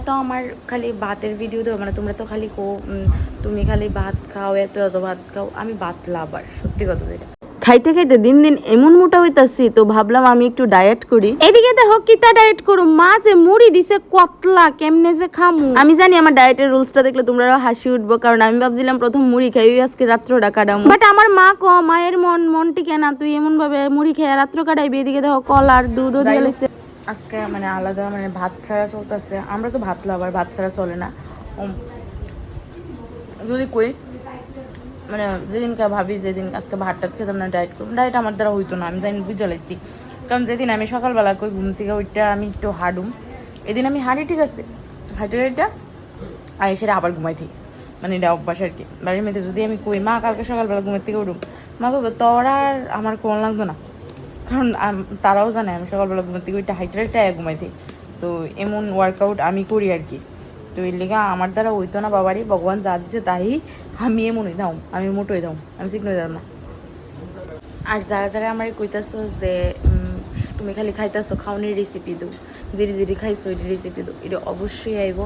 তো আমার খালি ভাতের ভিডিও দেবো, মানে তোমরা তো খালি তুমি খালি ভাত খাও, এত ভাত খাও। আমি ভাত লাভার, সত্যি কথা যেটা। খাইতে খাইতে দিন দিন এমন মোটা হইতাছি, তো ভাবলাম আমি একটু ডায়েট করি। এদিকে দেখো কিতা ডায়েট করো, মা যে মুড়ি দিছে কতলা, কেমনে যে খামু। আমি জানি আমার ডায়েটের রুলসটা দেখলে তোমরা হাসি উঠবো, কারণ আমি ভাবছিলাম প্রথম মুড়ি খাই আজকে রাত্রটা কাটাবো, বাট আমার মা মায়ের মন টিকে না, তুই এমন ভাবে মুড়ি খেয়ে রাত্র কাটাইবি। এদিকে দেখো কল আর দুধও দিয়ে লাইছে। আজকে মানে আলাদা, মানে ভাত ছাড়া চলতেছে। আমরা তো ভাত লাভার, ভাত ছাড়া চলে না। যদি কই মানে যেদিনকে ভাবি যেদিন আজকে ভাত টাত খেতাম না, ডায়েট করুন, ডায়েট আমার দ্বারা হইতো না, আমি জানি বুঝে লাইছি। কারণ যেদিন আমি সকালবেলা কই ঘুম থেকে ওইটা আমি একটু হাঁটুম, এদিন আমি হাঁটি, ঠিক আছে, হাঁটে আর এসে আবার ঘুমাই থাকি, মানে এটা অভ্যাস আর কি। বাড়ির মেয়েতে যদি আমি কই মা কালকে সকালবেলা ঘুমের থেকে উঠুম, মা কইবো তোরা আর আমার কোন লাগতো না, কারণ তারাও জানে আমি সকালবেলা ঘুমের থেকে ওইটা হাইটে ঘুমাই থাকি। তো এমন ওয়ার্কআউট আমি করি আর কি। তো এর লেগে আমার দ্বারা হইতো না বাবারই, ভগবান যা দিছে তাই আমি এমন হয়ে দাও, আমি মোটো হয়ে দাও, আমি চিকন হয়ে দাম না। আর যারা আমার কইতাছো যে তুমি খালি খাইতেছো, খাওয়ানোর রেসিপি দো, যেটি খাইছো ওইটি রেসিপি দো, এটা অবশ্যই আইব।